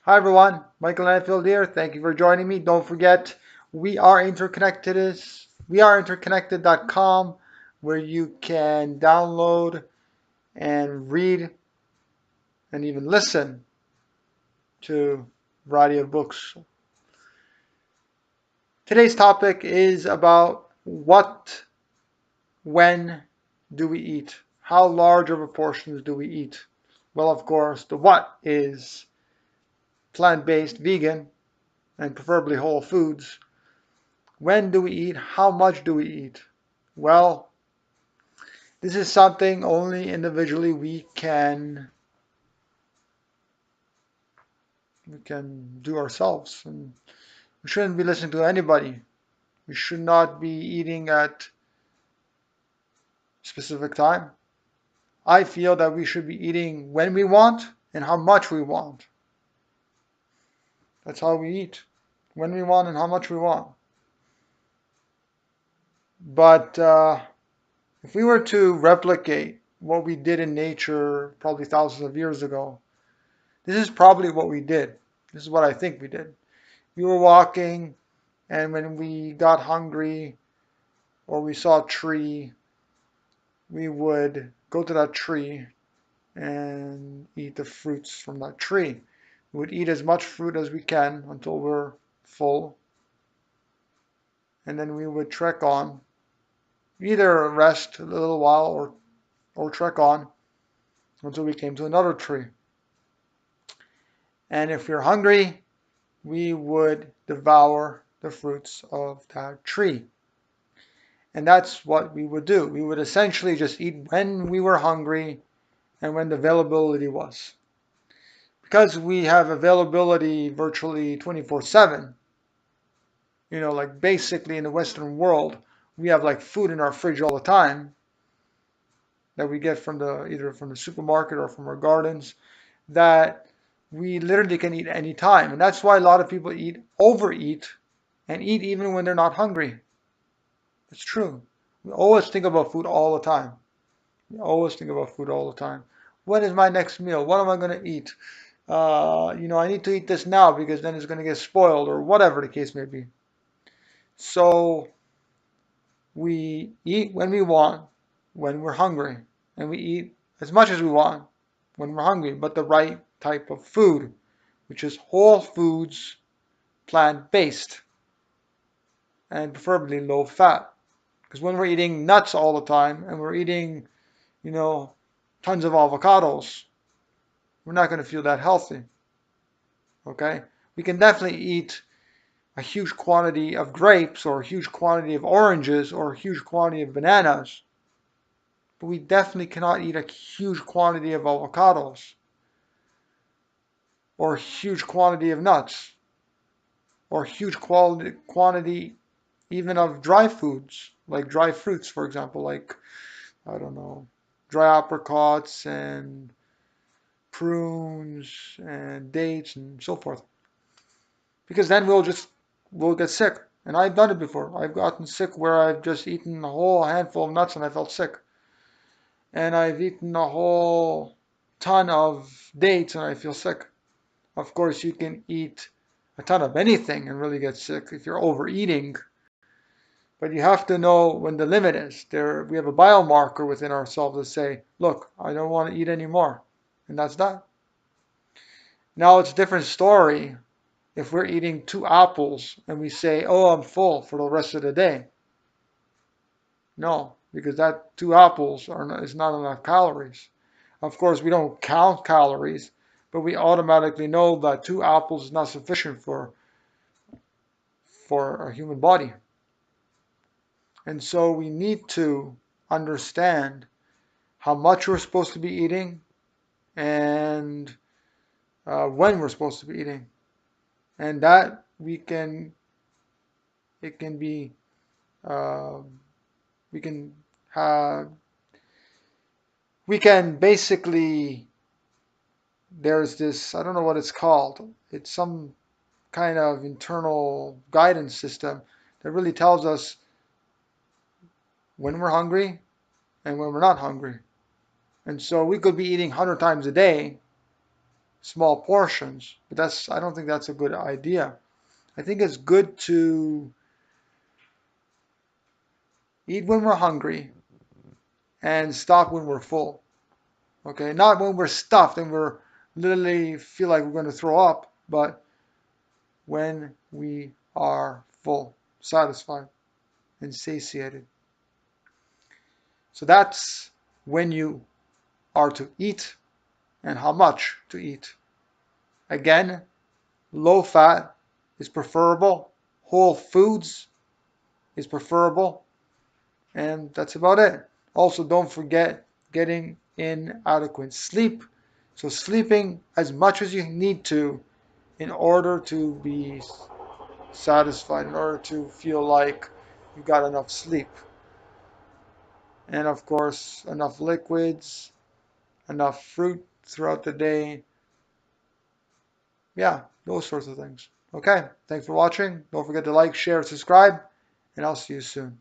Hi everyone, Michael Anfield here. Thank you for joining me. Don't forget, we are interconnected. We are interconnected.com, where you can download and read and even listen to a variety of books. Today's topic is about when do we eat? How large of a portions do we eat? Well, of course, the what is plant-based, vegan, and preferably whole foods. When do we eat? How much do we eat? Well, this is something only individually we can do ourselves, and we shouldn't be listening to anybody. We should not be eating at a specific time. I feel that we should be eating when we want and how much we want. That's how we eat. When we want and how much we want. But if we were to replicate what we did in nature probably thousands of years ago, this is probably what we did. This is what I think we did. We were walking, and when we got hungry or we saw a tree, we would go to that tree and eat the fruits from that tree. We would eat as much fruit as we can until we're full, and then we would trek on, either rest a little while or trek on until we came to another tree. And if we were hungry, we would devour the fruits of that tree. And that's what we would do. We would essentially just eat when we were hungry and when the availability was. Because we have availability virtually 24/7, like basically in the Western world, we have like food in our fridge all the time that we get from either from the supermarket or from our gardens that we literally can eat any time. And that's why a lot of people overeat, and eat even when they're not hungry. It's true. We always think about food all the time. We always think about food all the time. When is my next meal? What am I going to eat? I need to eat this now because then it's going to get spoiled or whatever the case may be. So we eat when we want, when we're hungry, and we eat as much as we want when we're hungry, but the right type of food, which is whole foods, plant-based, and preferably low fat. Because when we're eating nuts all the time and we're eating, you know, tons of avocados, we're not going to feel that healthy. Okay? We can definitely eat a huge quantity of grapes or a huge quantity of oranges or a huge quantity of bananas, but we definitely cannot eat a huge quantity of avocados or a huge quantity of nuts or a huge quantity even of dry foods, like dry fruits, for example, like, I don't know, dry apricots and prunes and dates and so forth. Because then we'll get sick. And I've done it before. I've gotten sick where I've just eaten a whole handful of nuts and I felt sick. And I've eaten a whole ton of dates and I feel sick. Of course, you can eat a ton of anything and really get sick if you're overeating, but you have to know when the limit is. We have a biomarker within ourselves to say, look, I don't want to eat anymore. And that's that. Now it's a different story if we're eating 2 apples and we say, oh, I'm full for the rest of the day. No, because that 2 apples is not enough calories. Of course, we don't count calories, but we automatically know that 2 apples is not sufficient for a human body. And so we need to understand how much we're supposed to be eating and when we're supposed to be eating. And that it can be, uh, we can have, we can basically, there's this, I don't know what it's called. It's some kind of internal guidance system that really tells us when we're hungry and when we're not hungry. And so we could be eating 100 times a day, small portions. But I don't think that's a good idea. I think it's good to eat when we're hungry and stop when we're full. Okay, not when we're stuffed and we're literally feel like we're going to throw up, but when we are full, satisfied, and satiated. So that's when you are to eat and how much to eat. Again, low fat is preferable, whole foods is preferable, and that's about it. Also, don't forget getting in adequate sleep. So, sleeping as much as you need to in order to be satisfied, in order to feel like you got enough sleep. And of course, enough liquids, enough fruit throughout the day. Yeah, those sorts of things. Okay, thanks for watching. Don't forget to like, share, subscribe, and I'll see you soon.